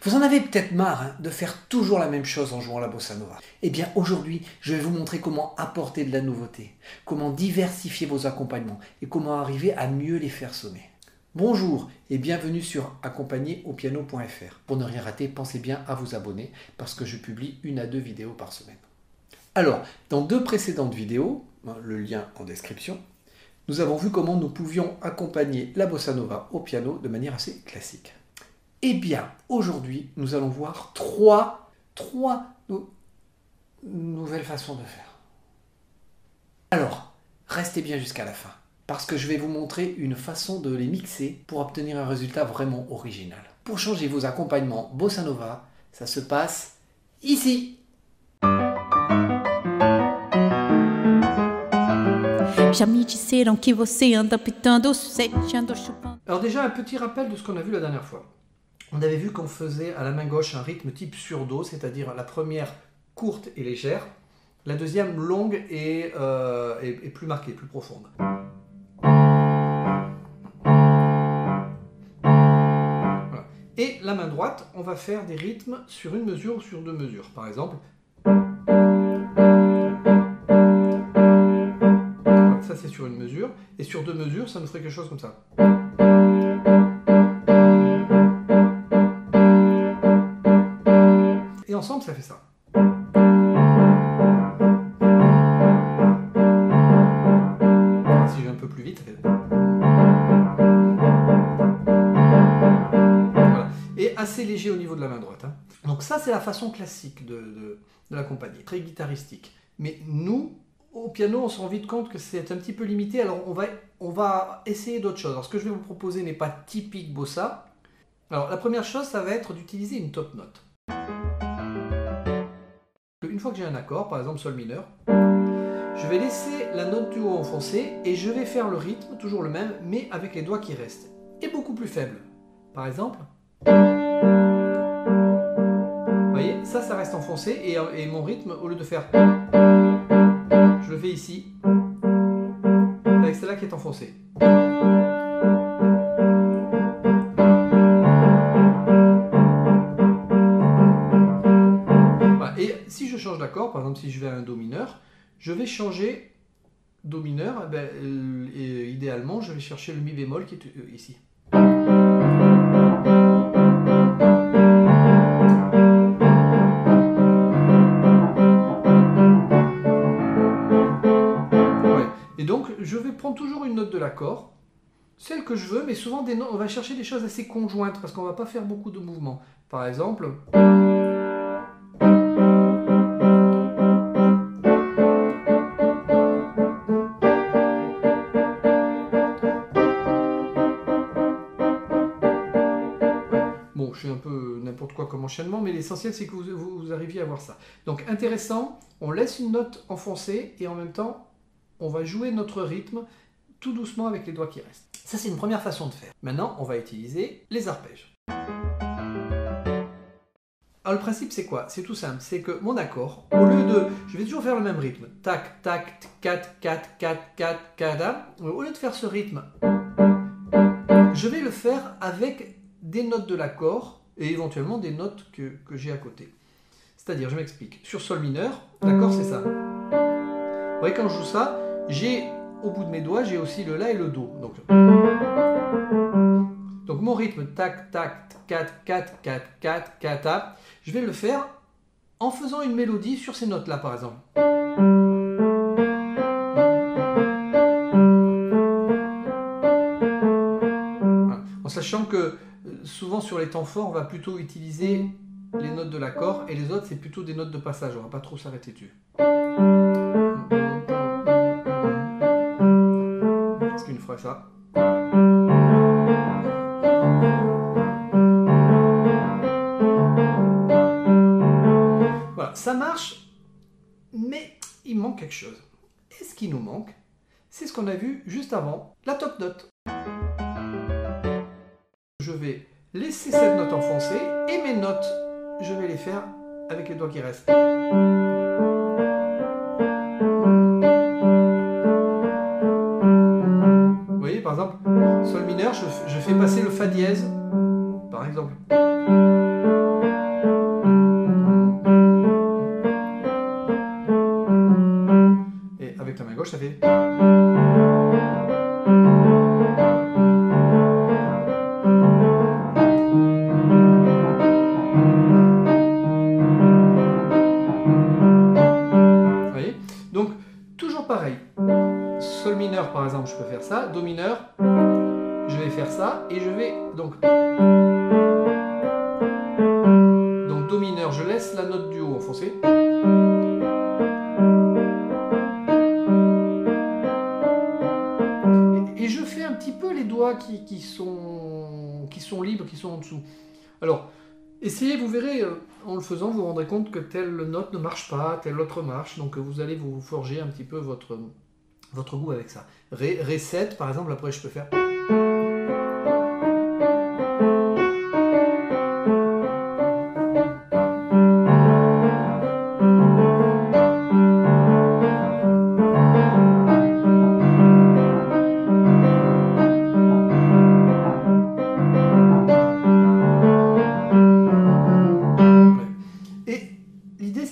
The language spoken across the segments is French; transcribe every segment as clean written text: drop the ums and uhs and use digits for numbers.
Vous en avez peut-être marre de faire toujours la même chose en jouant la bossa nova. Eh bien aujourd'hui, je vais vous montrer comment apporter de la nouveauté, comment diversifier vos accompagnements et comment arriver à mieux les faire sonner. Bonjour et bienvenue sur accompagneraupiano.fr. Pour ne rien rater, pensez bien à vous abonner parce que je publie 1 à 2 vidéos par semaine. Alors, dans 2 précédentes vidéos, le lien en description, nous avons vu comment nous pouvions accompagner la bossa nova au piano de manière assez classique. Eh bien, aujourd'hui, nous allons voir trois nouvelles façons de faire. Alors, restez bien jusqu'à la fin, parce que je vais vous montrer une façon de les mixer pour obtenir un résultat vraiment original. Pour changer vos accompagnements bossa nova, ça se passe ici. Já me disseram que você anda pitando o sete, anda chupando. Alors déjà, un petit rappel de ce qu'on a vu la dernière fois. On avait vu qu'on faisait à la main gauche un rythme type sur do, c'est-à-dire la première courte et légère, la deuxième longue et plus marquée, plus profonde. Voilà. Et la main droite, on va faire des rythmes sur une mesure ou sur 2 mesures. Par exemple, voilà, ça c'est sur une mesure, et sur 2 mesures, ça nous ferait quelque chose comme ça. Et ensemble, ça fait ça. Si je vais un peu plus vite, ça fait... Voilà. Et assez léger au niveau de la main droite. Donc ça, c'est la façon classique de l'accompagner, très guitaristique. Mais nous, au piano, on se rend vite compte que c'est un petit peu limité, alors on va essayer d'autres choses. Alors ce que je vais vous proposer n'est pas typique bossa. Alors la première chose, ça va être d'utiliser une top note. Une fois que j'ai un accord, par exemple sol mineur, je vais laisser la note du haut enfoncée et je vais faire le rythme, toujours le même, mais avec les doigts qui restent, et beaucoup plus faible. Par exemple, vous voyez, ça reste enfoncé, et mon rythme, au lieu de faire, je le fais ici, avec celle-là qui est enfoncée. Si je change d'accord, par exemple si je vais à un do mineur, je vais changer do mineur, et idéalement je vais chercher le mi bémol qui est ici. Ouais. Et donc je vais prendre toujours une note de l'accord, celle que je veux, mais souvent on va chercher des choses assez conjointes parce qu'on ne va pas faire beaucoup de mouvements. Par exemple... Bon, je fais un peu n'importe quoi comme enchaînement, mais l'essentiel c'est que vous arriviez à voir ça. Donc intéressant, on laisse une note enfoncée et en même temps, on va jouer notre rythme tout doucement avec les doigts qui restent. Ça c'est une première façon de faire. Maintenant, on va utiliser les arpèges. Alors le principe c'est quoi? C'est tout simple, c'est que mon accord, au lieu de... Je vais toujours faire le même rythme. Tac, tac, 4, 4, 4, 4, 4. Au lieu de faire ce rythme, je vais le faire avec des notes de l'accord et éventuellement des notes que j'ai à côté. C'est-à-dire, je m'explique, sur sol mineur, l'accord c'est ça. Vous voyez, quand je joue ça, j'ai au bout de mes doigts, j'ai aussi le la et le do. Donc mon rythme, tac, tac, 4, 4, 4, 4, 4, je vais le faire en faisant une mélodie sur ces notes-là, par exemple. Voilà. En sachant que souvent sur les temps forts, on va plutôt utiliser les notes de l'accord et les autres, c'est plutôt des notes de passage. On ne va pas trop s'arrêter dessus. Est-ce qu'une fois ça? Voilà, ça marche, mais il manque quelque chose. Et ce qui nous manque, c'est ce qu'on a vu juste avant, la top note. Je vais laisser cette note enfoncée et mes notes, je vais les faire avec les doigts qui restent. Vous voyez, par exemple, sol mineur, je fais passer le fa dièse, par exemple. gauche, ça fait... Vous voyez? Donc, toujours pareil. Sol mineur, par exemple, je peux faire ça. Do mineur, je vais faire ça. Et je vais... Donc, Do mineur, je laisse la note du haut enfoncée. Et je fais un petit peu les doigts qui sont libres, qui sont en dessous. Alors, essayez, vous verrez, en le faisant, vous vous rendrez compte que telle note ne marche pas, telle autre marche. Donc vous allez vous forger un petit peu votre goût avec ça. Ré 7, par exemple, après je peux faire...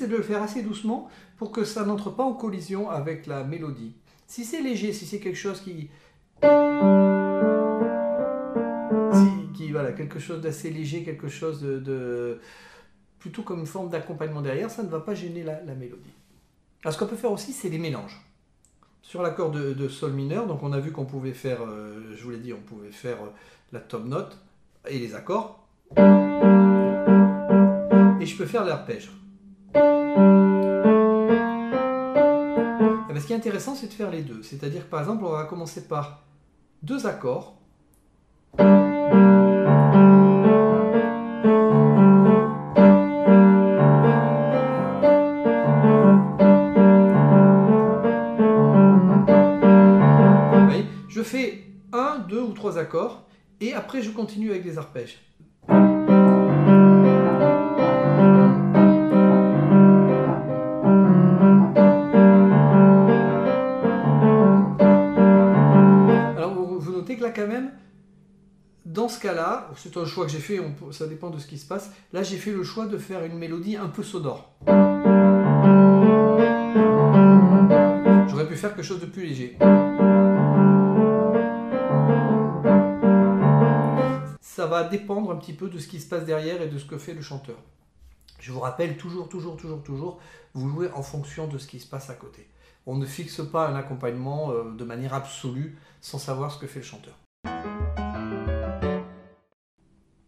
De le faire assez doucement pour que ça n'entre pas en collision avec la mélodie. Si c'est léger, si c'est quelque chose voilà, quelque chose d'assez léger, quelque chose de plutôt comme une forme d'accompagnement derrière, ça ne va pas gêner la mélodie. Alors ce qu'on peut faire aussi, c'est les mélanges. Sur l'accord de sol mineur, donc on a vu qu'on pouvait faire, je vous l'ai dit, on pouvait faire la top note et les accords. Et je peux faire l'arpège. Ce qui est intéressant, c'est de faire les deux. C'est-à-dire que par exemple, on va commencer par deux accords. Vous voyez, je fais un, deux ou trois accords et après je continue avec les arpèges. Là quand même, dans ce cas-là, c'est un choix que j'ai fait, ça dépend de ce qui se passe, là j'ai fait le choix de faire une mélodie un peu sonore. J'aurais pu faire quelque chose de plus léger. Ça va dépendre un petit peu de ce qui se passe derrière et de ce que fait le chanteur. Je vous rappelle toujours, vous jouez en fonction de ce qui se passe à côté. On ne fixe pas un accompagnement de manière absolue sans savoir ce que fait le chanteur.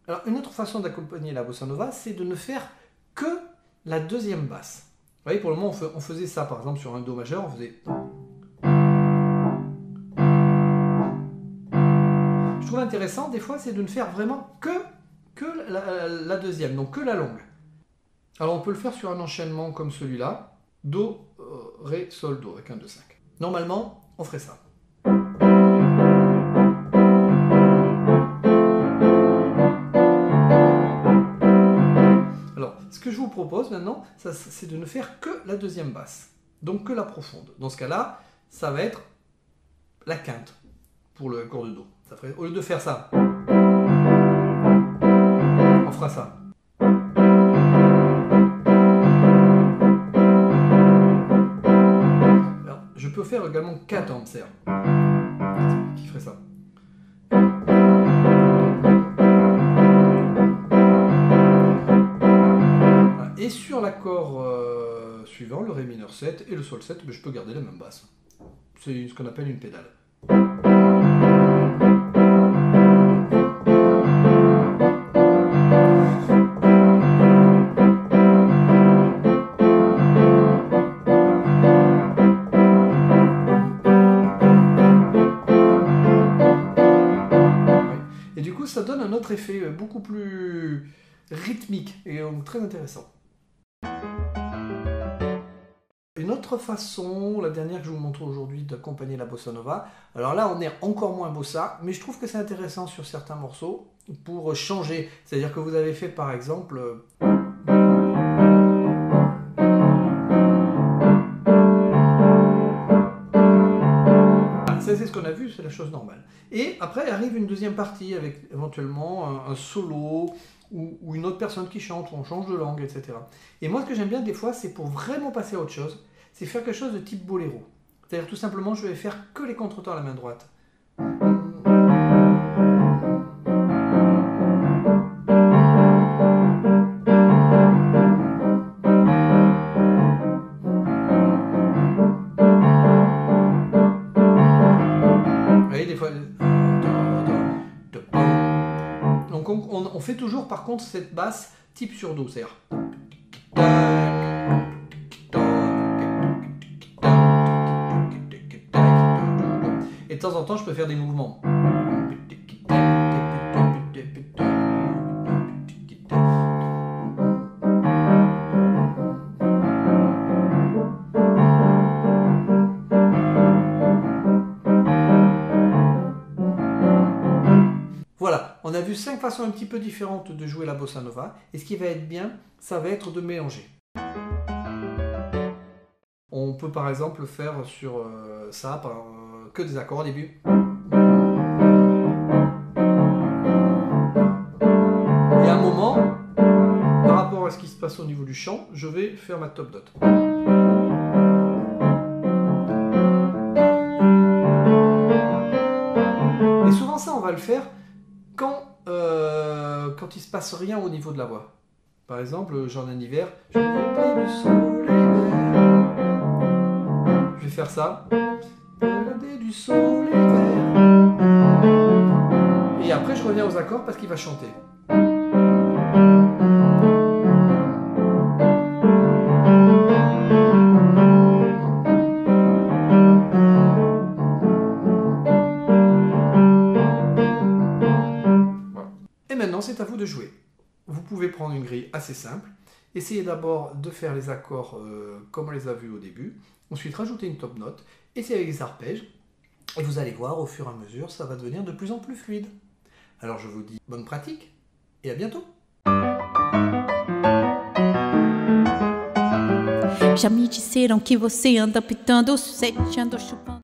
Alors, une autre façon d'accompagner la bossa nova, c'est de ne faire que la deuxième basse. Vous voyez, pour le moment, on faisait ça, par exemple, sur un do majeur, on faisait... Je trouve intéressant, des fois, c'est de ne faire vraiment que la deuxième, donc que la longue. Alors, on peut le faire sur un enchaînement comme celui-là. Do, Ré, Sol, Do, avec un 2, 5. Normalement, on ferait ça. Alors, ce que je vous propose maintenant, c'est de ne faire que la deuxième basse. Donc que la profonde. Dans ce cas-là, ça va être la quinte pour le accord de Do. Ça ferait, au lieu de faire ça, on fera ça. Je peux faire également 4 ampères qui ferait ça. Et sur l'accord suivant, le Ré mineur 7 et le Sol 7, je peux garder la même basse. C'est ce qu'on appelle une pédale. Ça donne un autre effet beaucoup plus rythmique et très intéressant. Une autre façon, la dernière que je vous montre aujourd'hui, d'accompagner la bossa nova. Alors là, on est encore moins bossa, mais je trouve que c'est intéressant sur certains morceaux pour changer. C'est-à-dire que vous avez fait par exemple... C'est ce qu'on a vu, c'est la chose normale. Et après arrive une deuxième partie avec éventuellement un solo ou une autre personne qui chante, ou on change de langue, etc. Et moi, ce que j'aime bien des fois, c'est pour vraiment passer à autre chose, c'est faire quelque chose de type boléro. Vous C'est-à-dire tout simplement, je vais faire que les contretemps à la main droite. Vous voyez, des fois... Donc on fait toujours par contre cette basse type sur do, c'est-à-dire... Et de temps en temps, je peux faire des mouvements. Voilà, on a vu 5 façons un petit peu différentes de jouer la bossa nova. Et ce qui va être bien, ça va être de mélanger. On peut par exemple faire sur ça que des accords au début. Et à un moment, par rapport à ce qui se passe au niveau du chant, je vais faire ma top dot. Et souvent ça, on va le faire quand il se passe rien au niveau de la voix. Par exemple, genre un hiver, je veux pas du soleil vert. Je vais faire ça. Regarder du soleil vert. Et après, je reviens aux accords parce qu'il va chanter. Voilà. Et maintenant, c'est à vous de jouer. Vous pouvez prendre une grille assez simple. Essayez d'abord de faire les accords comme on les a vus au début. Ensuite, rajouter une top note. Essayez avec les arpèges. Et vous allez voir, au fur et à mesure, ça va devenir de plus en plus fluide. Alors je vous dis bonne pratique et à bientôt. Já me disseram que você anda pitando, sete ando chupando.